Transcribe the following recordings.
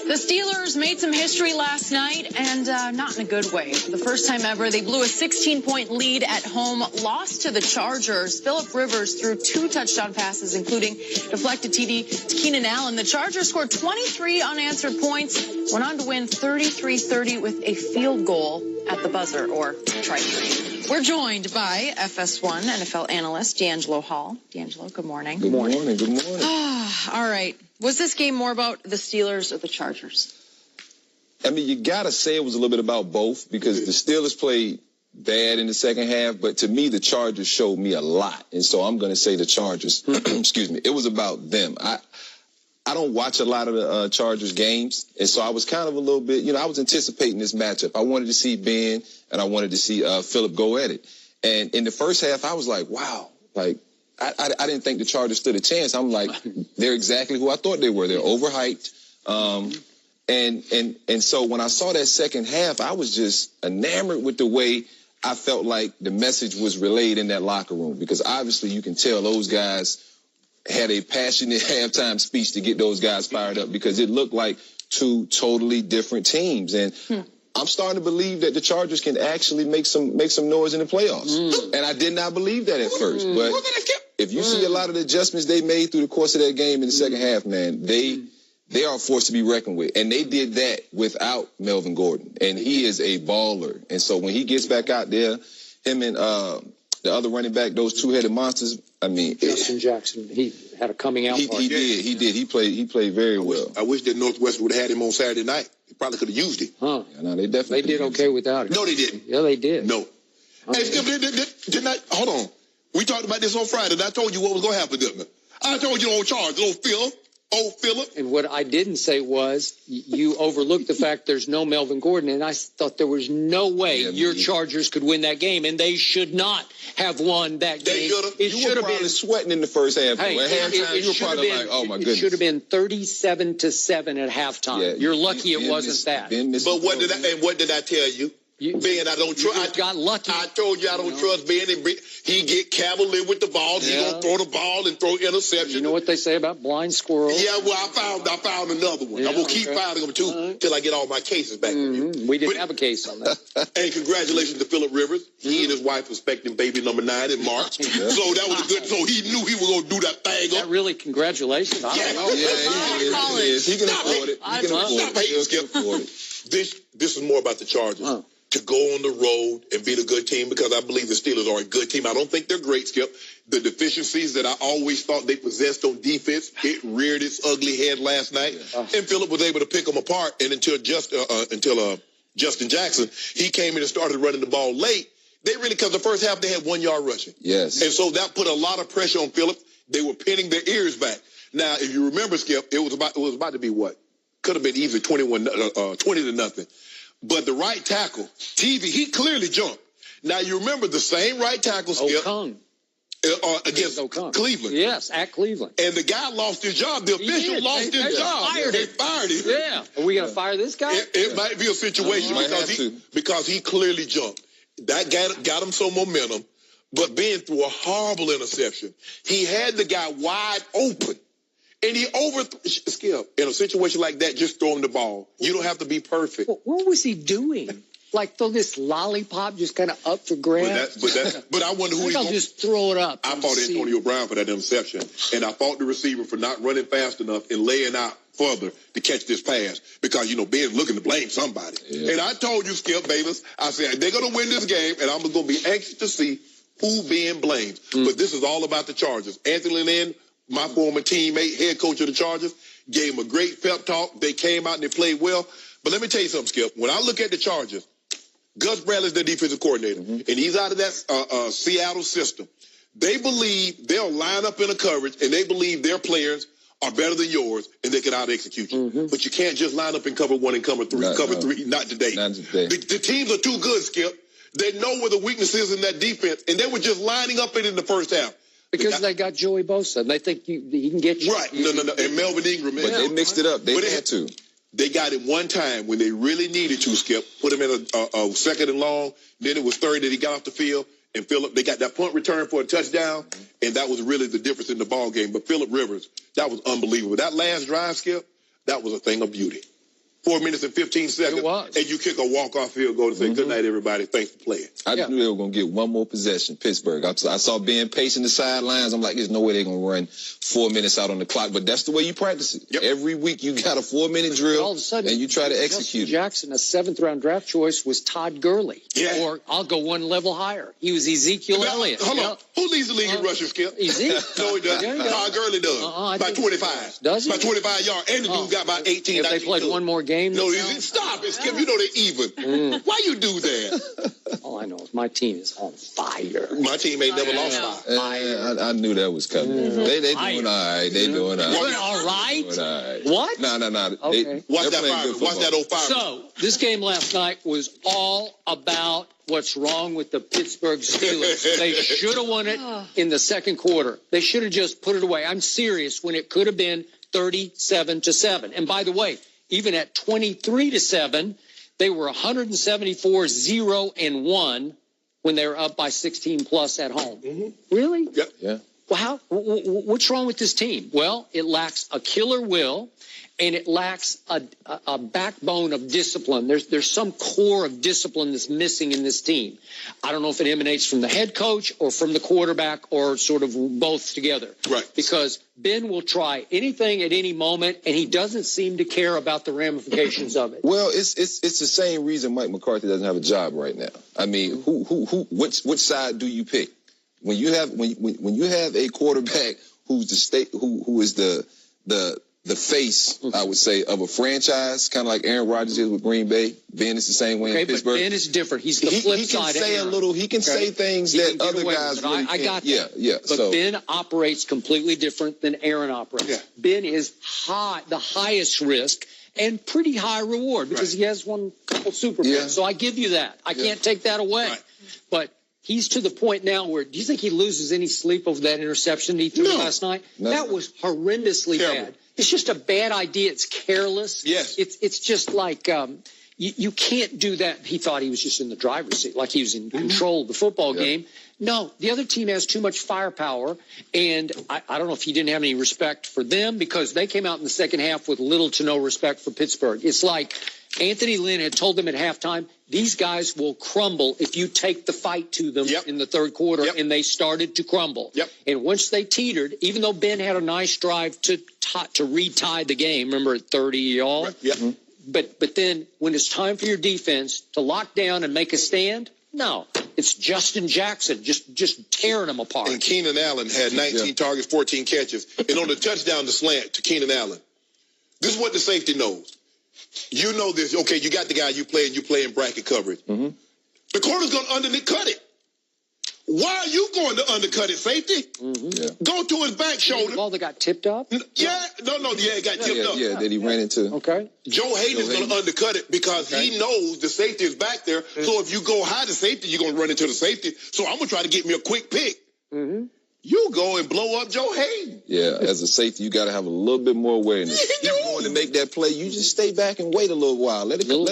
The Steelers made some history last night, and not in a good way. For the first time ever, they blew a 16-point lead at home, lost to the Chargers. Phillip Rivers threw 2 touchdown passes, including deflected TD to Keenan Allen. The Chargers scored 23 unanswered points, went on to win 33-30 with a field goal at the buzzer, or trike. We're joined by FS1 NFL analyst D'Angelo Hall. D'Angelo, good morning. Good morning. Good morning. All right. Was this game more about the Steelers or the Chargers? I mean, you got to say it was a little bit about both, because the Steelers played bad in the second half, but to me, the Chargers showed me a lot. And so I'm going to say the Chargers. Excuse me. It was about them. I don't watch a lot of the Chargers games, and so I was kind of a little bit, I was anticipating this matchup. I wanted to see Ben, and I wanted to see Phillip go at it. And in the first half, I was like, wow, like, I didn't think the Chargers stood a chance. I'm like, they're exactly who I thought they were. They're overhyped. And so when I saw that second half, I was just enamored with the way I felt like the message was relayed in that locker room, because obviously you can tell those guys had a passionate halftime speech to get those guys fired up, because it looked like 2 totally different teams. And I'm starting to believe that the Chargers can actually make some noise in the playoffs. And I did not believe that at first. But if you see a lot of the adjustments they made through the course of that game in the second half, man, they are a force to be reckoned with. And they did that without Melvin Gordon. And he is a baller. And so when he gets back out there, him and the other running back, those 2-headed monsters, I mean, Justin Jackson, he had a coming out party. He did. He played very well. I wish that Northwestern would have had him on Saturday night. He probably could have used him. Huh? Yeah, no, they definitely did okay without him. No, they didn't. Yeah, they did. No. Hey, Skip, didn't I? Hold on. We talked about this on Friday, and I told you what was going to happen, didn't I? I told you on charge, old Phillip. And what I didn't say was you overlooked the fact there's no Melvin Gordon, and I thought there was no way your Chargers could win that game, and they should not have won that game. It should have been sweating in the first half. Hey, at halftime, you were probably like, "Oh my goodness!" It should have been 37-7 at halftime. Yeah, You're lucky it wasn't that. But what did I tell you? Ben, I don't trust. I got lucky. I told you I don't trust Ben. He get cavalier with the ball. He gonna throw the ball and throw interception. You know what they say about blind squirrels? Yeah, well, I found another one. I'm gonna keep finding them too till I get all my cases back. We didn't have a case on that. And congratulations to Phillip Rivers. He and his wife expecting baby number 9 in March. So that was good. So he knew he was gonna do that thing. That really congratulations. I don't know. Yeah, he can afford it. He can afford it. This is more about the Chargers. To go on the road and beat a good team, because I believe the Steelers are a good team. I don't think they're great, Skip. The deficiencies that I always thought they possessed on defense, it reared its ugly head last night. And Phillip was able to pick them apart. And until Justin Jackson, he came in and started running the ball late. They really, because the first half they had 1 yard rushing. Yes. And so that put a lot of pressure on Phillip. They were pinning their ears back. Now, if you remember, Skip, it was about to be what? Could have been easily 20-0. But the right tackle, TV, he clearly jumped. Now, you remember the same right tackle, Skip, against Cleveland. Yes, at Cleveland. And the guy lost his job. The official lost his job. They fired him. Yeah. Are we going to fire this guy? It might be a situation because he clearly jumped. That got him some momentum. But Ben threw a horrible interception. He had the guy wide open. And he Skip, in a situation like that, just throw him the ball. You don't have to be perfect. What was he doing? Like throw this lollipop just kind of up for grabs? But I wonder who I'll just throw it up. I fought Antonio Brown for that interception. And I fought the receiver for not running fast enough and laying out further to catch this pass. Because, Ben's looking to blame somebody. Yeah. And I told you, Skip Bayless, I said, they're going to win this game, and I'm going to be anxious to see who Ben blames. But this is all about the Chargers. Anthony Lynn, my former teammate, head coach of the Chargers, gave him a great pep talk. They came out and they played well. But let me tell you something, Skip. When I look at the Chargers, Gus Bradley's their defensive coordinator, and he's out of that Seattle system. They believe they'll line up in a coverage, and they believe their players are better than yours, and they can out-execute you. But you can't just line up in cover 1 and cover 3. Not today. Not today. The teams are too good, Skip. They know where the weakness is in that defense, and they were just lining up in the first half. Because they got Joey Bosa, and they think he can get you. Right. No. And Melvin Ingram. But they mixed it up. They had to. They got it one time when they really needed to, Skip. Put him in a second and long. Then it was third that he got off the field. And Phillip, they got that punt return for a touchdown. And that was really the difference in the ball game. But Phillip Rivers, that was unbelievable. That last drive, Skip, that was a thing of beauty. 4 minutes and 15 seconds, and you kick a walk-off field goal to say, good night, everybody. Thanks for playing. I just knew they were going to get one more possession, Pittsburgh. I saw Ben pacing the sidelines. I'm like, there's no way they're going to run 4 minutes out on the clock. But that's the way you practice it. Yep. Every week you got a 4-minute drill, all of a sudden, and you try to execute Jackson, a 7th-round draft choice, was Todd Gurley. Yeah. Or I'll go one level higher. He was Ezekiel Elliott. Hold on. Who leads the league in rushing, Skip? Ezekiel. No, he doesn't. Todd Gurley does. By 25. Does he? By 25 yards. And the dude got about 18. If they played one more game. No, stop it, Skip. You know they're even. Why you do that? All I know is my team is on fire. My team ain't never lost fire. I knew that was coming. They doing all right. They doing all right. Doing all right? What? No. Okay. Watch that old fire. So, this game last night was all about what's wrong with the Pittsburgh Steelers. They should have won it in the second quarter. They should have just put it away. I'm serious, when it could have been 37-7. And by the way, even at 23-7, they were 174-0-1 when they were up by 16 plus at home. Really? Yep. Yeah. Well, what's wrong with this team? Well, it lacks a killer will, and it lacks a backbone of discipline. There's some core of discipline that's missing in this team. I don't know if it emanates from the head coach or from the quarterback or sort of both together. Right. Because Ben will try anything at any moment, and he doesn't seem to care about the ramifications of it. Well, it's the same reason Mike McCarthy doesn't have a job right now. I mean, which side do you pick? When you have a quarterback who is the face, I would say, of a franchise, kind of like Aaron Rodgers is with Green Bay. Ben is the same way in Pittsburgh. But Ben is different. He's the flip side. He can say things that other guys really can't. I got that. Yeah. But Ben operates completely different than Aaron operates. Yeah. Ben is the highest risk and pretty high reward because he has won a couple Super Bowls. Yeah. So I give you that. I can't take that away. Right. But he's to the point now where, do you think he loses any sleep over that interception he threw last night? No. That was horrendously bad. It's just a bad idea. It's careless. Yes. It's just like you can't do that. He thought he was just in the driver's seat, like he was in control of the football game. No, the other team has too much firepower, and I don't know if he didn't have any respect for them because they came out in the second half with little to no respect for Pittsburgh. It's like Anthony Lynn had told them at halftime, these guys will crumble if you take the fight to them in the third quarter, and they started to crumble. And once they teetered, even though Ben had a nice drive to retie the game, remember at 30 all? But then when it's time for your defense to lock down and make a stand, no, it's Justin Jackson just tearing them apart. And Keenan Allen had 19 targets, 14 catches. And on the touchdown to slant to Keenan Allen, this is what the safety knows. You know this. Okay, you got the guy you play in bracket coverage. The corner's going to undercut it. Why are you going to undercut it, safety? Go to his back shoulder. The ball that got tipped up? It got tipped up. Yeah, that he ran into. Okay. Joe Hayden is going to undercut it because he knows the safety is back there. So if you go high to safety, you're going to run into the safety. So I'm going to try to get me a quick pick. You go and blow up Joe Hayden. Yeah, as a safety, you got to have a little bit more awareness. You're going to make that play. You just stay back and wait a little while. Let it go.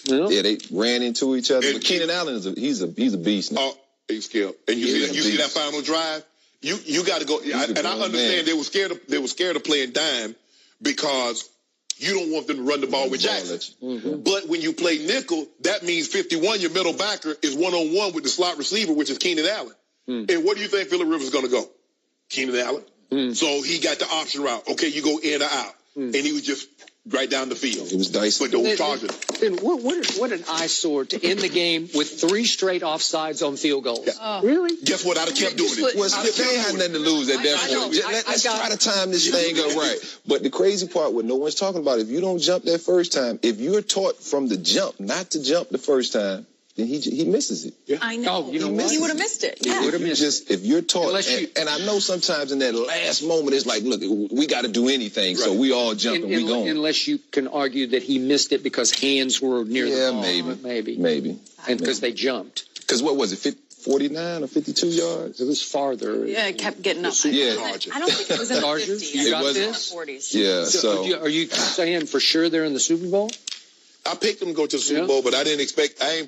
Yeah, they ran into each other. But Keenan Allen he's a beast now. He's skilled. And you see that final drive? You got to go. And I understand they were scared of playing dime because you don't want them to run the ball with Jackson. But when you play nickel, that means 51, your middle backer, is one-on-one with the slot receiver, which is Keenan Allen. And where do you think Phillip Rivers is going to go? Keenan Allen. So he got the option route. Okay, you go in or out. And he was just right down the field. It was dicey. But those Chargers. Then what an eyesore to end the game with 3 straight offsides on field goals. Really? Guess what? I'd have kept doing it. Well, they ain't had nothing to lose at that point. Let's try to time this thing up right. But the crazy part, what no one's talking about, if you don't jump that first time, if you're taught from the jump not to jump the first time, then he misses it. I know. He would have missed it. He would have missed it. If you're taught, and I know sometimes in that last moment, it's like, look, we got to do anything, so we all jump and we go. Unless you can argue that he missed it because hands were near the ball. Maybe. And because they jumped. Because what was it, 49 or 52 yards? It was farther. Yeah, it kept getting up. Yeah. I don't think it was in the 50s. You got this? 40s. Yeah, so. Are you saying for sure they're in the Super Bowl? I picked them to go to the Super Bowl, but I didn't expect Patrick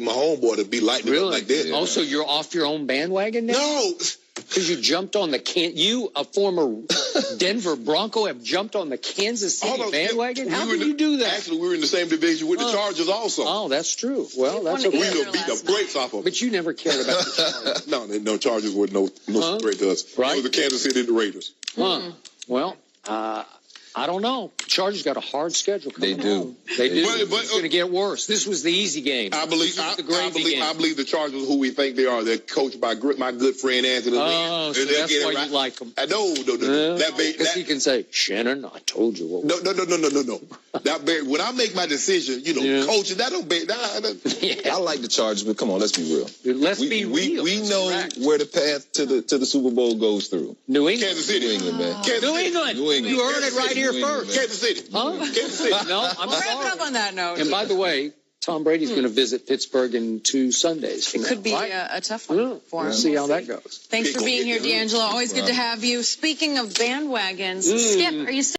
Mahomes boy to be lighting it up like this. Also, you're off your own bandwagon now? No. Because you jumped on you, a former Denver Bronco, have jumped on the Kansas City bandwagon? How can you do that? Actually, we were in the same division with the Chargers also. Oh, that's true. Well, that's okay. We beat the brakes off of them. But you never cared about the Chargers. No, Chargers were no threat to us. Right? It was the Kansas City and the Raiders. Well, I don't know. Chargers got a hard schedule coming. They do. They do. But it's going to get worse. This was the easy game. I believe the Chargers are who we think they are. They're coached by my good friend Anthony Lynn. Oh, so that's why you like them. No. Because he can say, Shannon, I told you what. No. When I make my decision, coaching, that don't. I like the Chargers, but come on, let's be real. Let's be real. We know where the path to the Super Bowl goes through. New England. Kansas City. New England, man. New England. You heard it right here first. Kansas City. Huh? Kansas City. No, I'm sorry. Wrap it up on that note. And by the way, Tom Brady's going to visit Pittsburgh in 2 Sundays. It could be a tough one for him. We'll see how that goes. Thanks for being here, D'Angelo. Always good to have you. Speaking of bandwagons, Skip, are you